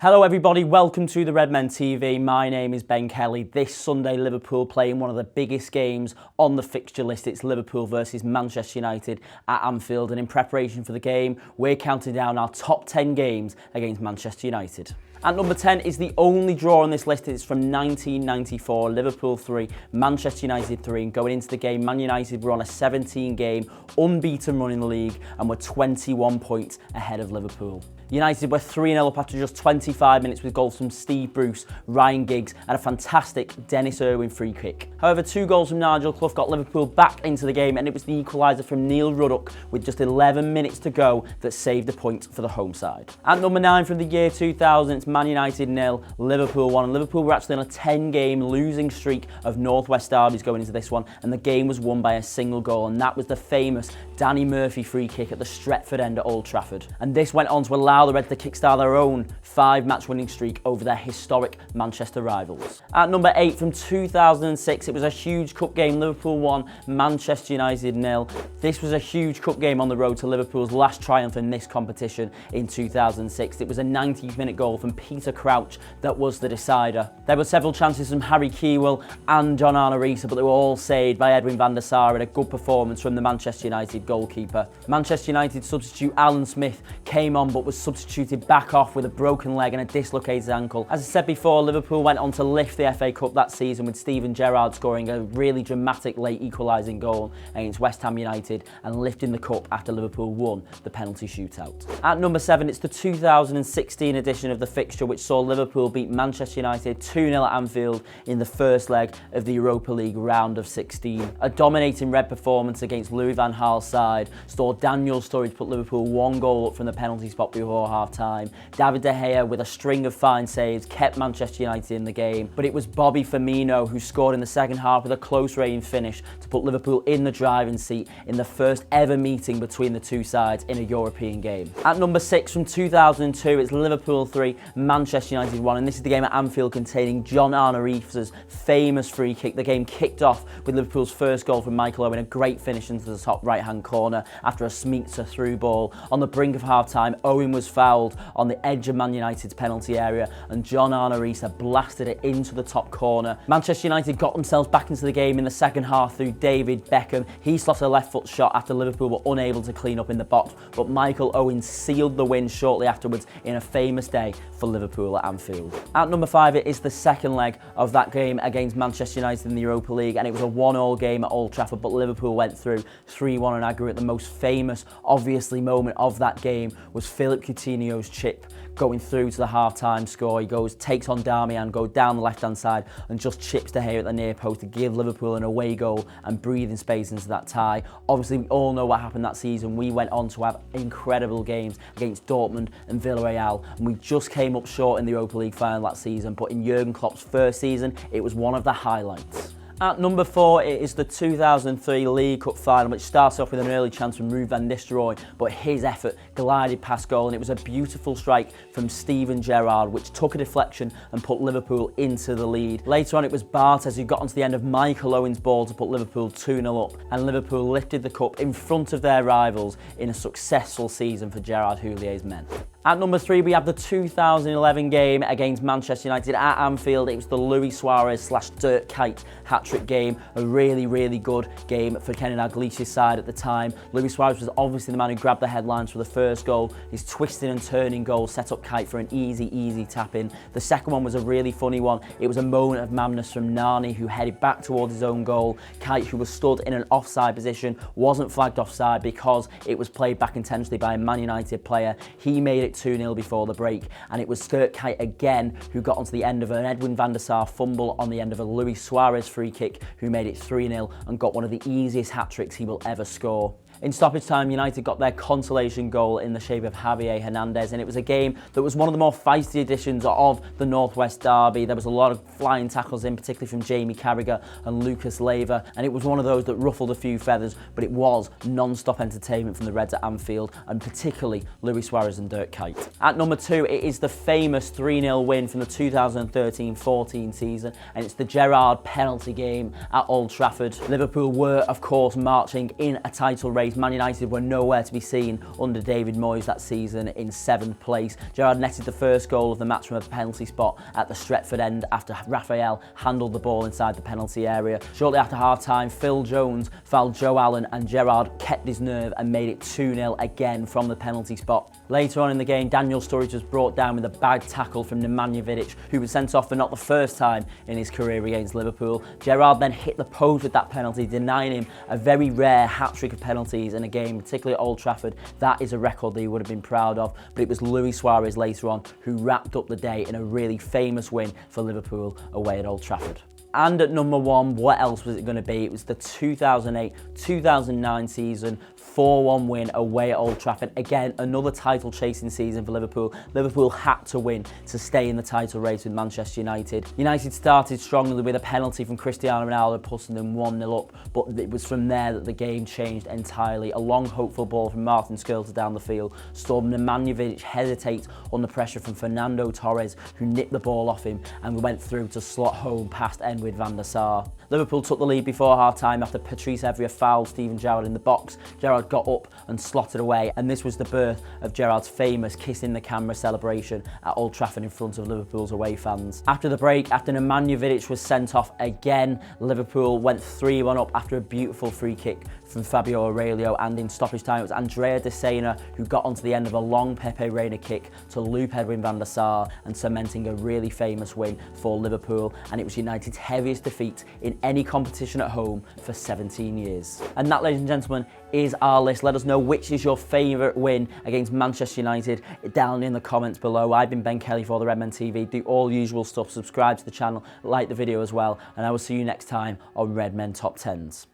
Hello everybody, welcome to the Redmen TV. My name is Ben Kelly. This Sunday, Liverpool playing one of the biggest games on the fixture list. It's Liverpool versus Manchester United at Anfield, and in preparation for the game, we're counting down our top 10 games against Manchester United. At number 10 is the only draw on this list. It's from 1994, Liverpool 3, Manchester United 3. And going into the game, Man United were on a 17-game unbeaten run in the league and were 21 points ahead of Liverpool. United were 3-0 up after just 25 minutes with goals from Steve Bruce, Ryan Giggs and a fantastic Dennis Irwin free kick. However, 2 goals from Nigel Clough got Liverpool back into the game, and it was the equaliser from Neil Ruddock with just 11 minutes to go that saved the point for the home side. At number 9 from the year 2000, it's Man United 0, Liverpool 1. And Liverpool were actually on a 10-game losing streak of Northwest derbies going into this one, and the game was won by a single goal, and that was the famous Danny Murphy free kick at the Stretford end at Old Trafford. And this went on to allow the Reds to kickstart their own 5-match winning streak over their historic Manchester rivals. At number 8 from 2006, it was a huge cup game. Liverpool 1, Manchester United 0. This was a huge cup game on the road to Liverpool's last triumph in this competition in 2006. It was a 90th minute goal from Peter Crouch that was the decider. There were several chances from Harry Kewell and John Arnorisa, but they were all saved by Edwin van der Sar and a good performance from the Manchester United goalkeeper. Manchester United substitute Alan Smith came on but was substituted back off with a broken leg and a dislocated ankle. As I said before, Liverpool went on to lift the FA Cup that season with Steven Gerrard scoring a really dramatic late equalising goal against West Ham United and lifting the cup after Liverpool won the penalty shootout. At number 7, it's the 2016 edition of the fixture, which saw Liverpool beat Manchester United 2-0 at Anfield in the first leg of the Europa League round of 16. A dominating Red performance against Louis van Gaal's side saw Daniel Sturridge put Liverpool 1 goal up from the penalty spot before half-time. David De Gea, with a string of fine saves, kept Manchester United in the game, but it was Bobby Firmino who scored in the second half with a close-range finish to put Liverpool in the driving seat in the first ever meeting between the two sides in a European game. At number 6 from 2002, it's Liverpool 3, Manchester United 1, and this is the game at Anfield containing John Arnorisa's famous free kick. The game kicked off with Liverpool's first goal from Michael Owen, a great finish into the top right-hand corner after a Smeetser through ball. On the brink of half-time, Owen was fouled on the edge of Man United's penalty area, and John Arnorisa blasted it into the top corner. Manchester United got themselves back into the game in the second half through David Beckham. He slotted a left foot shot after Liverpool were unable to clean up in the box, but Michael Owen sealed the win shortly afterwards in a famous day for Liverpool at Anfield. At number 5, it is the second leg of that game against Manchester United in the Europa League, and it was a 1-1 game at Old Trafford, but Liverpool went through 3-1 in aggregate. The most famous, obviously, moment of that game was Philip Coutinho's chip going through to the half-time score. He takes on Darmian, goes down the left-hand side and just chips De Gea at the near post to give Liverpool an away goal and breathing space into that tie. Obviously, we all know what happened that season. We went on to have incredible games against Dortmund and Villarreal, and we just came up short in the Europa League final that season, but in Jurgen Klopp's first season, it was one of the highlights. At number 4, it is the 2003 League Cup final, which starts off with an early chance from Ruud van Nistelrooy, but his effort glided past goal, and it was a beautiful strike from Steven Gerrard, which took a deflection and put Liverpool into the lead. Later on, it was Bartes who got onto the end of Michael Owen's ball to put Liverpool 2-0 up, and Liverpool lifted the cup in front of their rivals in a successful season for Gerard Houlier's men. At number 3, we have the 2011 game against Manchester United at Anfield. It was the Luis Suarez / Dirk Kuyt hat-trick game. A really, really good game for Kenan Dalglish's side at the time. Luis Suarez was obviously the man who grabbed the headlines for the first goal. His twisting and turning goal set up Kuyt for an easy tap-in. The second one was a really funny one. It was a moment of madness from Nani, who headed back towards his own goal. Kuyt, who was stood in an offside position, wasn't flagged offside because it was played back intentionally by a Man United player. He made it 2-0 before the break, and it was Dirk Kuyt again who got onto the end of an Edwin van der Sar fumble on the end of a Luis Suarez free kick, who made it 3-0 and got one of the easiest hat-tricks he will ever score. In stoppage time, United got their consolation goal in the shape of Javier Hernandez, and it was a game that was one of the more feisty editions of the Northwest Derby. There was a lot of flying tackles in, particularly from Jamie Carragher and Lucas Leiva, and it was one of those that ruffled a few feathers, but it was non-stop entertainment from the Reds at Anfield, and particularly Luis Suarez and Dirk Kuyt. At number 2, it is the famous 3-0 win from the 2013-14 season, and it's the Gerrard penalty game at Old Trafford. Liverpool were, of course, marching in a title race race. Man United were nowhere to be seen under David Moyes that season, in 7th place. Gerrard netted the first goal of the match from a penalty spot at the Stretford end after Raphael handled the ball inside the penalty area. Shortly after half-time, Phil Jones fouled Joe Allen and Gerrard kept his nerve and made it 2-0 again from the penalty spot. Later on in the game, Daniel Sturridge was brought down with a bad tackle from Nemanja Vidic, who was sent off for not the first time in his career against Liverpool. Gerrard then hit the post with that penalty, denying him a very rare hat-trick of penalties in a game, particularly at Old Trafford. That is a record that he would have been proud of, but it was Luis Suarez later on who wrapped up the day in a really famous win for Liverpool away at Old Trafford. And at number 1, what else was it going to be? It was the 2008-2009 season, 4-1 win away at Old Trafford. Again, another title chasing season for Liverpool. Liverpool had to win to stay in the title race with Manchester United. United started strongly with a penalty from Cristiano Ronaldo putting them 1-0 up, but it was from there that the game changed entirely. A long hopeful ball from Martin Skrtel down the field saw Nemanja Vidic hesitate under pressure from Fernando Torres, who nipped the ball off him and went through to slot home past Edwin van der Sar. Liverpool took the lead before half-time after Patrice Evra fouled Steven Gerrard in the box. Gerrard got up and slotted away, and this was the birth of Gerrard's famous kissing the camera celebration at Old Trafford in front of Liverpool's away fans. After the break, after Nemanja Vidic was sent off again, Liverpool went 3-1 up after a beautiful free kick from Fabio Aurelio, and in stoppage time it was Andrea De Sena who got onto the end of a long Pepe Reina kick to loop Edwin van der Sar and cementing a really famous win for Liverpool, and it was United's heaviest defeat in any competition at home for 17 years. And that, ladies and gentlemen, is our list. Let us know which is your favourite win against Manchester United down in the comments below. I've been Ben Kelly for the Redmen TV. Do all usual stuff, subscribe to the channel, like the video as well, and I will see you next time on Redmen Top 10s.